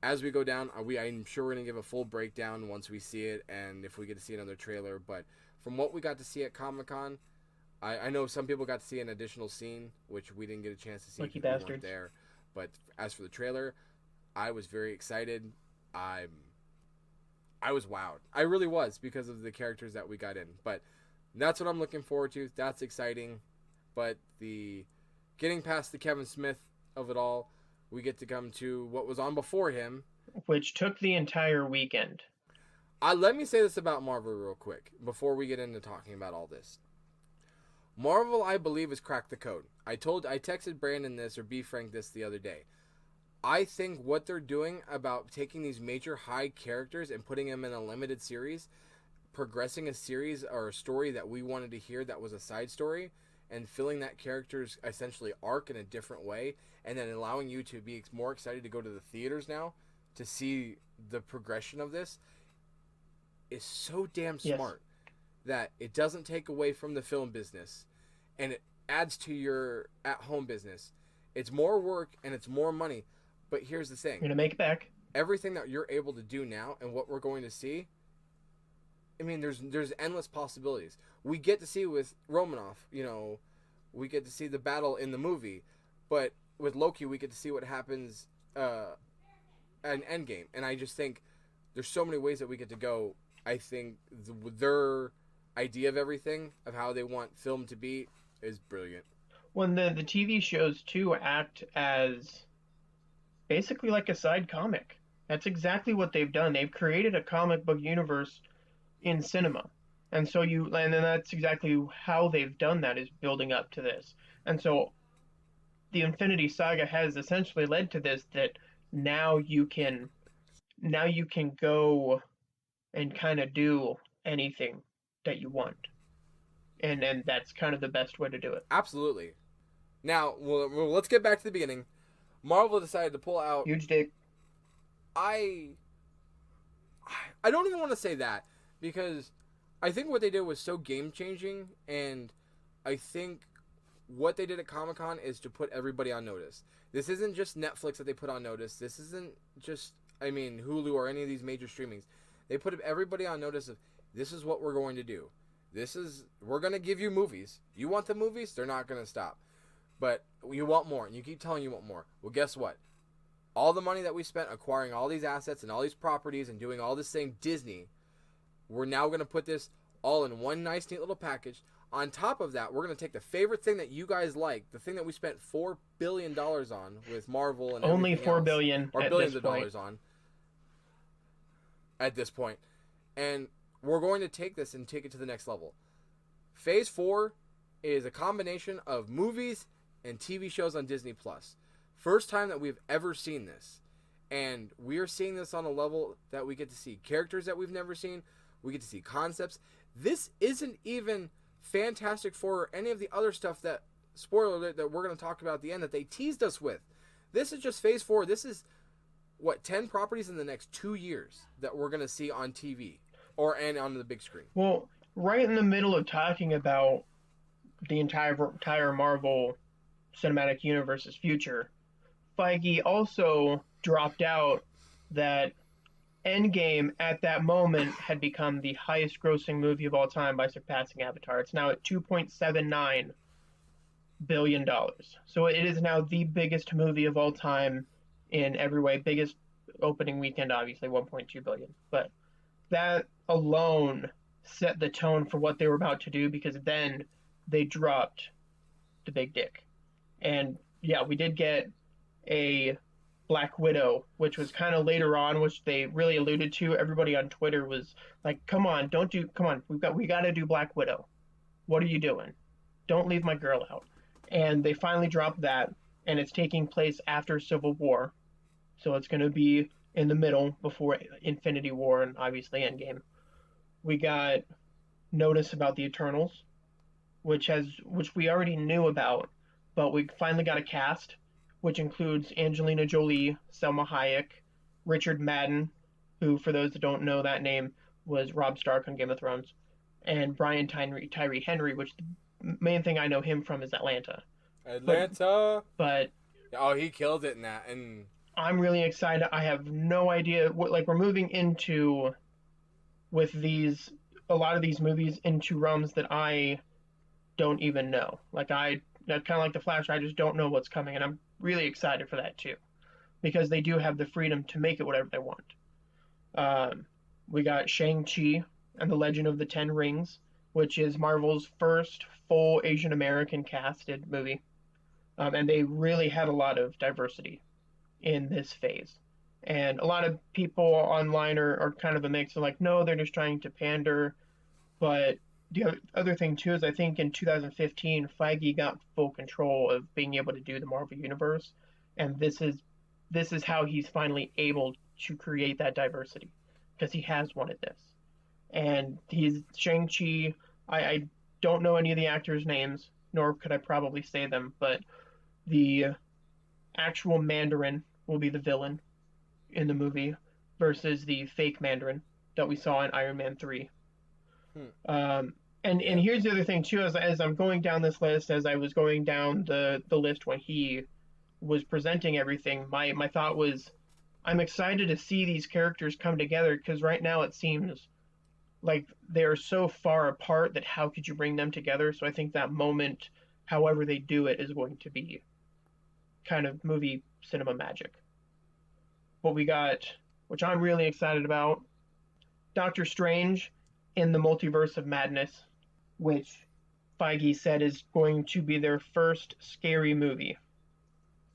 as we go down, I'm sure we're going to give a full breakdown once we see it, and if we get to see another trailer, but from what we got to see at Comic-Con, I know some people got to see an additional scene, which we didn't get a chance to see
Lucky
because we weren't
bastards.
there. But as for the trailer, I was very excited. I was wowed. I really was because of the characters that we got in. But that's what I'm looking forward to. That's exciting. But the getting past the Kevin Smith of it all, we get to come to what was on before him.
Which took the entire weekend.
Let me say this about Marvel real quick before we get into talking about all this. Marvel, I believe, has cracked the code. I texted Brandon this or B Frank this the other day. I think what they're doing about taking these major high characters and putting them in a limited series, progressing a series or a story that we wanted to hear that was a side story, and filling that character's essentially arc in a different way, and then allowing you to be more excited to go to the theaters now to see the progression of this, is so damn smart that it doesn't take away from the film business and it adds to your at-home business. It's more work and it's more money, but here's the thing.
You're gonna make it back.
Everything that you're able to do now and what we're going to see, I mean, there's endless possibilities. We get to see with Romanoff, we get to see the battle in the movie, but with Loki, we get to see what happens in Endgame. And I just think there's so many ways that we get to go. I think their idea of everything, of how they want film to be, is brilliant.
When the TV shows too act as basically like a side comic. That's exactly what they've done. They've created a comic book universe in cinema. And then that's exactly how they've done that, is building up to this. And so the Infinity Saga has essentially led to this, that now you can go and kind of do anything that you want. And that's kind of the best way to do it.
Absolutely. Now, let's get back to the beginning. Marvel decided to pull out.
Huge dick.
I don't even want to say that, because I think what they did was so game changing, and I think what they did at Comic-Con is to put everybody on notice. This isn't just Netflix that they put on notice. This isn't just, Hulu or any of these major streamings. They put everybody on notice of, this is what we're going to do. We're going to give you movies. You want the movies? They're not going to stop. But you want more, and you keep telling you want more. Well, guess what? all the money that we spent acquiring all these assets and all these properties and doing all this thing Disney, we're now going to put this all in one nice, neat little package. On top of that, we're going to take the favorite thing that you guys like, the thing that we spent $4 billion on with Marvel and
Only
everything
$4
else,
billion
or
at
billions
this
of
point.
dollars on at this point. And we're going to take this and take it to the next level. Phase 4 is a combination of movies and TV shows on Disney+. First time that we've ever seen this. And we are seeing this on a level that we get to see characters that we've never seen. We get to see concepts. This isn't even Fantastic Four or any of the other stuff that, spoiler alert, that we're going to talk about at the end that they teased us with. This is just Phase 4. This is, 10 properties in the next 2 years that we're going to see on TV and on the big screen.
Well, right in the middle of talking about the entire Marvel Cinematic Universe's future, Feige also dropped out that Endgame at that moment had become the highest grossing movie of all time by surpassing Avatar. It's now at $2.79 billion. So it is now the biggest movie of all time in every way. Biggest opening weekend, obviously, 1.2 billion. But that alone set the tone for what they were about to do, because then they dropped the big dick. And yeah, we did get a Black Widow, which was kind of later on, which they really alluded to. Everybody on Twitter was like, come on, we got to do Black Widow. What are you doing? Don't leave my girl out. And they finally dropped that, and it's taking place after Civil War. So it's going to be in the middle before Infinity War and obviously Endgame. We got notice about the Eternals, which we already knew about, but we finally got a cast, which includes Angelina Jolie, Selma Hayek, Richard Madden, who, for those that don't know that name, was Robb Stark on Game of Thrones, and Brian Tyree Henry, which the main thing I know him from is Atlanta. But
oh, he killed it in that, and
I'm really excited. I have no idea what, like, we're moving into with a lot of these movies into realms that I don't even know. Like, kind of like The Flash, I just don't know what's coming, and I'm really excited for that too, because they do have the freedom to make it whatever they want. We got Shang-Chi and the Legend of the Ten Rings, which is Marvel's first full Asian American casted movie, and they really had a lot of diversity in this phase. And a lot of people online are kind of a mix of like, no, they're just trying to pander. But the other thing too is I think in 2015 Feige got full control of being able to do the Marvel Universe, and this is how he's finally able to create that diversity, because he has wanted this. And he's Shang-Chi. I don't know any of the actors' names, nor could I probably say them, but the actual Mandarin will be the villain in the movie versus the fake Mandarin that we saw in Iron Man 3. And here's the other thing too, as I'm going down this list, as I was going down the list when he was presenting everything, my thought was, I'm excited to see these characters come together, because right now it seems like they're so far apart that how could you bring them together? So I think that moment, however they do it, is going to be kind of movie cinema magic. What we got, which I'm really excited about, Doctor Strange in the Multiverse of Madness, which Feige said is going to be their first scary movie.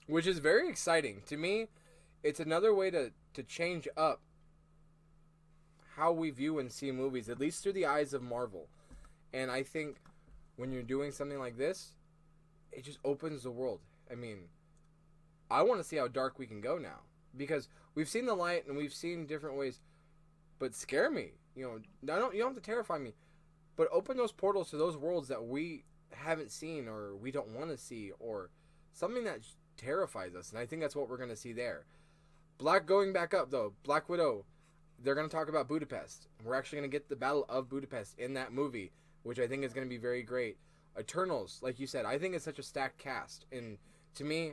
Which is very exciting. To me, it's another way to change up how we view and see movies, at least through the eyes of Marvel. And I think when you're doing something like this, it just opens the world. I mean, I want to see how dark we can go now, because we've seen the light and we've seen different ways, but scare me. You don't have to terrify me, but open those portals to those worlds that we haven't seen or we don't want to see, or something that terrifies us. And I think that's what we're going to see there. Going back up though, Black Widow, they're going to talk about Budapest. We're actually going to get the Battle of Budapest in that movie, which I think is going to be very great. Eternals, like you said, I think it's such a stacked cast. And to me,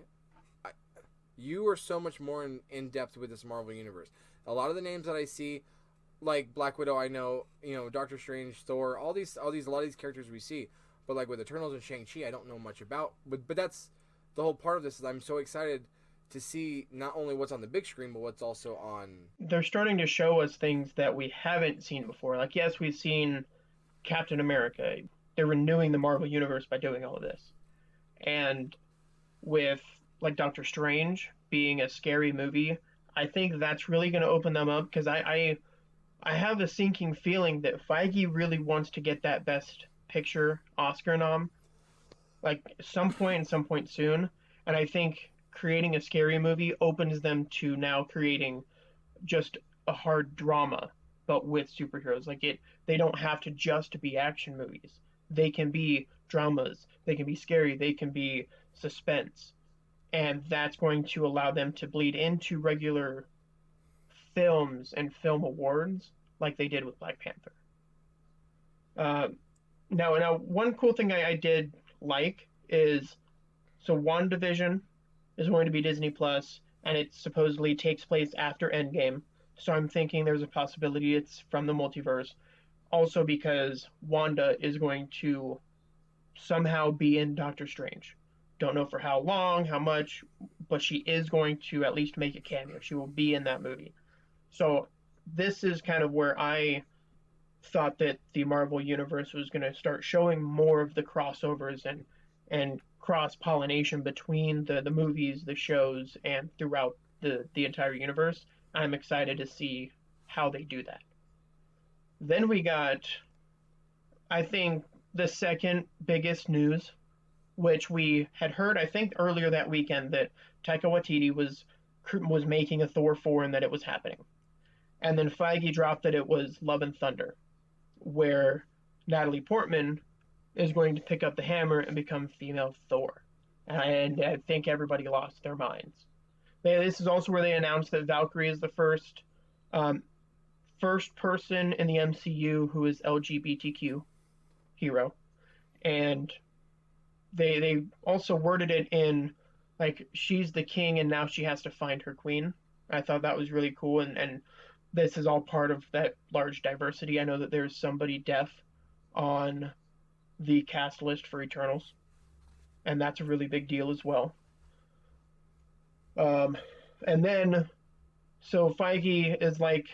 you are so much more in depth with this Marvel Universe. A lot of the names that I see, like Black Widow, I know, Doctor Strange, Thor, a lot of these characters we see. But like with Eternals and Shang-Chi, I don't know much about. But that's the whole part of this, is I'm so excited to see not only what's on the big screen, but what's also on.
They're starting to show us things that we haven't seen before. Like, yes, we've seen Captain America. They're renewing the Marvel Universe by doing all of this. And with, like, Doctor Strange being a scary movie, I think that's really going to open them up, because I have a sinking feeling that Feige really wants to get that Best Picture Oscar nom, like, some point soon. And I think creating a scary movie opens them to now creating just a hard drama, but with superheroes. Like, they don't have to just be action movies. They can be dramas. They can be scary. They can be suspense, and that's going to allow them to bleed into regular films and film awards, like they did with Black Panther. Uh, now, one cool thing I did like is, so WandaVision is going to be Disney Plus, and it supposedly takes place after Endgame. So I'm thinking there's a possibility it's from the multiverse. Also, because Wanda is going to somehow be in Doctor Strange. Don't know for how long, how much, but she is going to at least make a cameo. She will be in that movie. So this is kind of where I thought that the Marvel Universe was going to start showing more of the crossovers and cross pollination between the movies, the shows, and throughout the entire universe. I'm excited to see how they do that. Then we got, I think, the second biggest news, which we had heard, I think, earlier that weekend, that Taika Waititi was making a Thor 4 and that it was happening. And then Feige dropped that it was Love and Thunder, where Natalie Portman is going to pick up the hammer and become female Thor. And I think everybody lost their minds. This is also where they announced that Valkyrie is the first person in the MCU who is LGBTQ hero. And they also worded it in, like, she's the king and now she has to find her queen. I thought that was really cool, and this is all part of that large diversity. I know that there's somebody deaf on the cast list for Eternals, and that's a really big deal as well. And then, so Feige is like,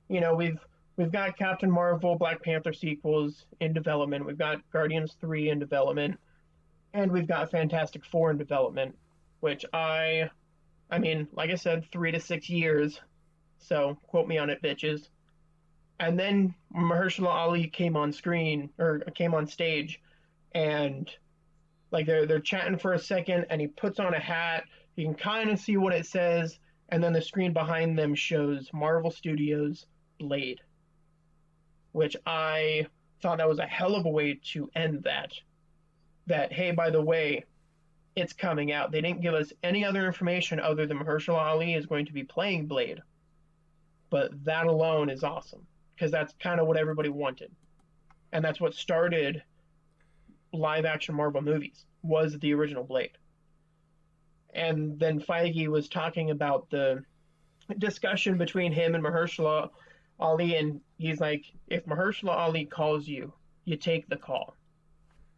we've got Captain Marvel, Black Panther sequels in development. We've got Guardians 3 in development, and we've got Fantastic Four in development, which I mean, like I said, 3 to 6 years. So quote me on it, bitches. And then Mahershala Ali came on stage, and like they're chatting for a second, and he puts on a hat. You can kind of see what it says, and then the screen behind them shows Marvel Studios Blade, which I thought that was a hell of a way to end that. That, hey, by the way, it's coming out. They didn't give us any other information other than Mahershala Ali is going to be playing Blade. But that alone is awesome, because that's kind of what everybody wanted. And that's what started live-action Marvel movies, was the original Blade. And then Feige was talking about the discussion between him and Mahershala Ali, and he's like, if Mahershala Ali calls you, you take the call.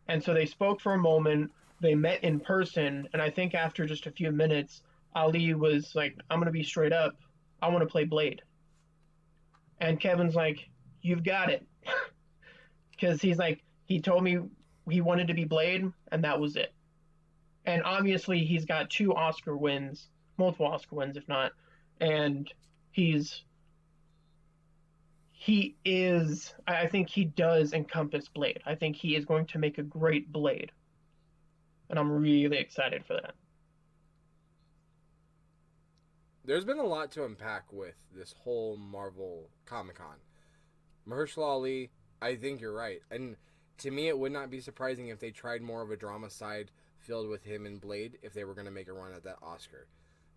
And so they spoke for a moment, they met in person, and I think after just a few minutes, Ali was like, I'm going to be straight up, I want to play Blade. And Kevin's like, you've got it. Because he's like, he told me he wanted to be Blade, and that was it. And obviously he's got 2 Oscar wins, multiple Oscar wins if not, and I think he does encompass Blade. I think he is going to make a great Blade. And I'm really excited for that.
There's been a lot to unpack with this whole Marvel Comic-Con. Mahershala Ali, I think you're right. And to me, it would not be surprising if they tried more of a drama side filled with him and Blade if they were going to make a run at that Oscar.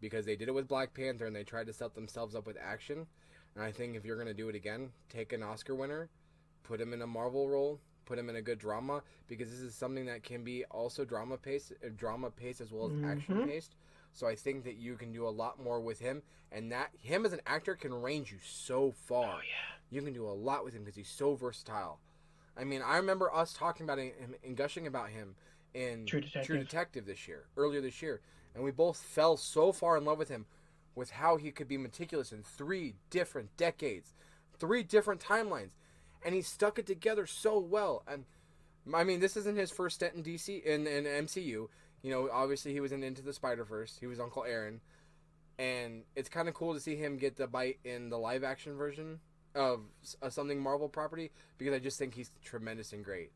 Because they did it with Black Panther and they tried to set themselves up with action. And I think if you're going to do it again, take an Oscar winner, put him in a Marvel role, put him in a good drama, because this is something that can be also drama paced as well as action paced. So I think that you can do a lot more with him, and that him as an actor can range you so far.
Oh yeah,
you can do a lot with him because he's so versatile. I mean, I remember us talking about him and gushing about him in
True Detective
earlier this year, and we both fell so far in love with him, with how he could be meticulous in 3 different decades, 3 different timelines, and he stuck it together so well. And I mean, this isn't his first stint in DC in MCU. You know, obviously he was in Into the Spider-Verse. He was Uncle Aaron, and it's kind of cool to see him get the bite in the live action version of something Marvel property, because I just think he's tremendous and great.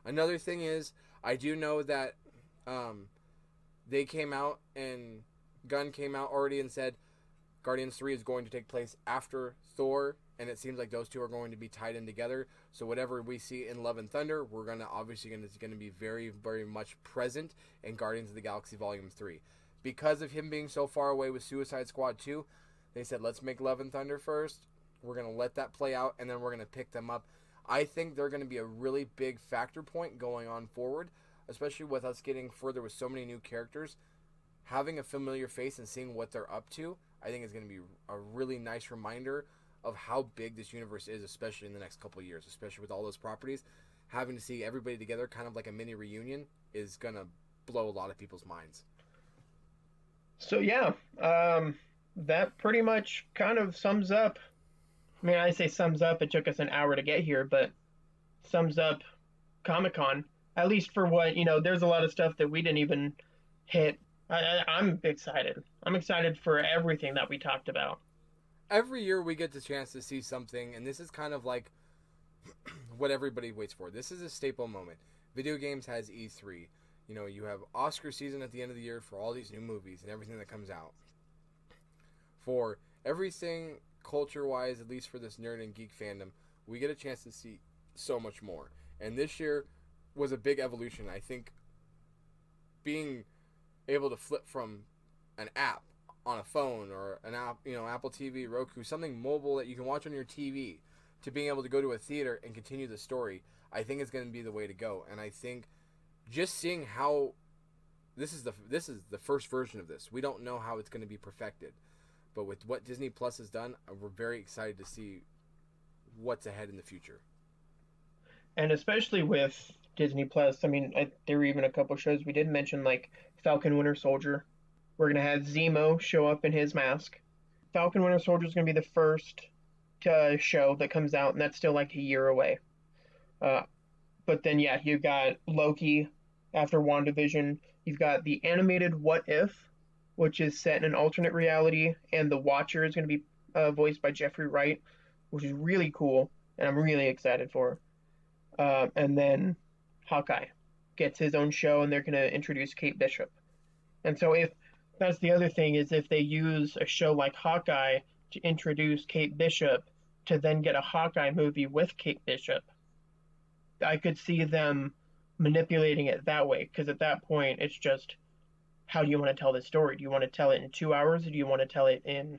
Another thing is, I do know that they came out, and Gunn came out already and said Guardians 3 is going to take place after Thor, and it seems like those two are going to be tied in together. So whatever we see in Love and Thunder, we're going to be very, very much present in Guardians of the Galaxy Volume 3. Because of him being so far away with Suicide Squad 2, they said, let's make Love and Thunder first. We're going to let that play out, and then we're going to pick them up. I think they're going to be a really big factor point going on forward, especially with us getting further with so many new characters. Having a familiar face and seeing what they're up to, I think is going to be a really nice reminder of how big this universe is, especially in the next couple of years, especially with all those properties. Having to see everybody together, kind of like a mini reunion, is going to blow a lot of people's minds.
So yeah, that pretty much kind of sums up. I mean, I say sums up. It took us an hour to get here, but sums up Comic-Con. At least for what, there's a lot of stuff that we didn't even hit. I'm excited. I'm excited for everything that we talked about.
Every year we get the chance to see something, and this is kind of like what everybody waits for. This is a staple moment. Video games has E3. You have Oscar season at the end of the year for all these new movies and everything that comes out. For everything culture-wise, at least for this nerd and geek fandom, we get a chance to see so much more. And this year was a big evolution. I think being able to flip from an app on a phone or an app, Apple TV, Roku, something mobile that you can watch on your TV, to being able to go to a theater and continue the story, I think is going to be the way to go. And I think just seeing how this is the first version of this. We don't know how it's going to be perfected, but with what Disney Plus has done, we're very excited to see what's ahead in the future.
And especially with Disney Plus, I mean, there were even a couple shows we did mention, like Falcon Winter Soldier. We're going to have Zemo show up in his mask. Falcon Winter Soldier is going to be the first show that comes out, and that's still like a year away. But then, yeah, you've got Loki after WandaVision. You've got the animated What If, which is set in an alternate reality, and the Watcher is going to be voiced by Jeffrey Wright, which is really cool, and I'm really excited for. And then Hawkeye gets his own show, and they're going to introduce Kate Bishop. And so that's the other thing, is if they use a show like Hawkeye to introduce Kate Bishop to then get a Hawkeye movie with Kate Bishop, I could see them manipulating it that way, because at that point it's just, how do you want to tell this story? Do you want to tell it in 2 hours, or do you want to tell it in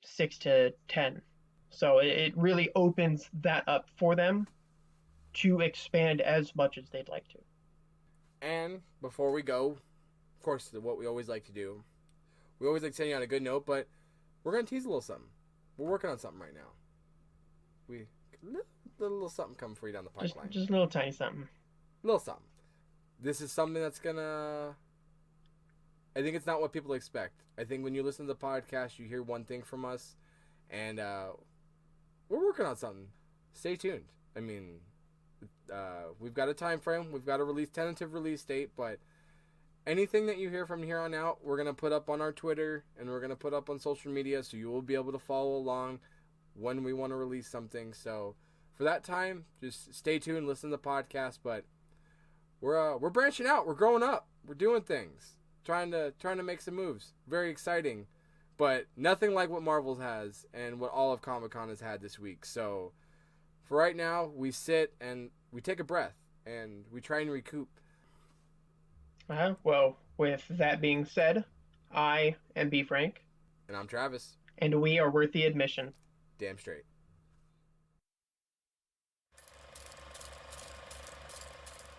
6 to 10? So it really opens that up for them to expand as much as they'd like to.
And before we go, of course, what we always like to do, we always like to send you on a good note, but we're going to tease a little something. We're working on something right now. A little something coming for you down the pipeline.
Just a little tiny something.
A little something. This is something that's going to... I think it's not what people expect. I think when you listen to the podcast, you hear one thing from us, and we're working on something. Stay tuned. I mean, we've got a time frame. We've got a tentative release date, but anything that you hear from here on out, we're going to put up on our Twitter, and we're going to put up on social media, so you will be able to follow along when we want to release something. So for that time, just stay tuned, listen to the podcast, but we're branching out. We're growing up. We're doing things. Trying to make some moves. Very exciting, but nothing like what Marvel has and what all of Comic-Con has had this week. So for right now, we sit and we take a breath and we try and recoup.
Well, with that being said, I am B. Frank.
And I'm Travis.
And we are worth the admission.
Damn straight.